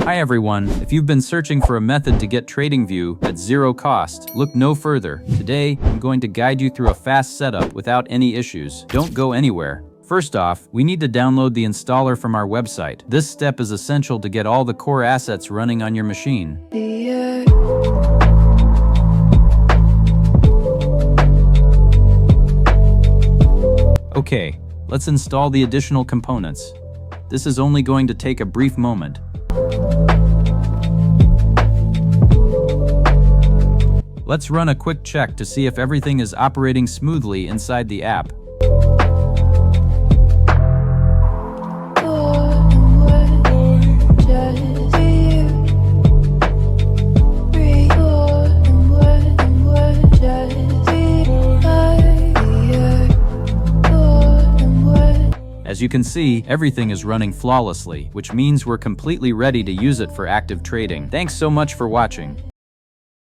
Hi everyone, if you've been searching for a method to get TradingView at zero cost, look no further. Today, I'm going to guide you through a fast setup without any issues. Don't go anywhere. First off, we need to download the installer from our website. This step is essential to get all the core assets running on your machine. Okay, let's install the additional components. This is only going to take a brief moment. Let's run a quick check to see if everything is operating smoothly inside the app. As you can see, everything is running flawlessly, which means we're completely ready to use it for active trading. Thanks so much for watching.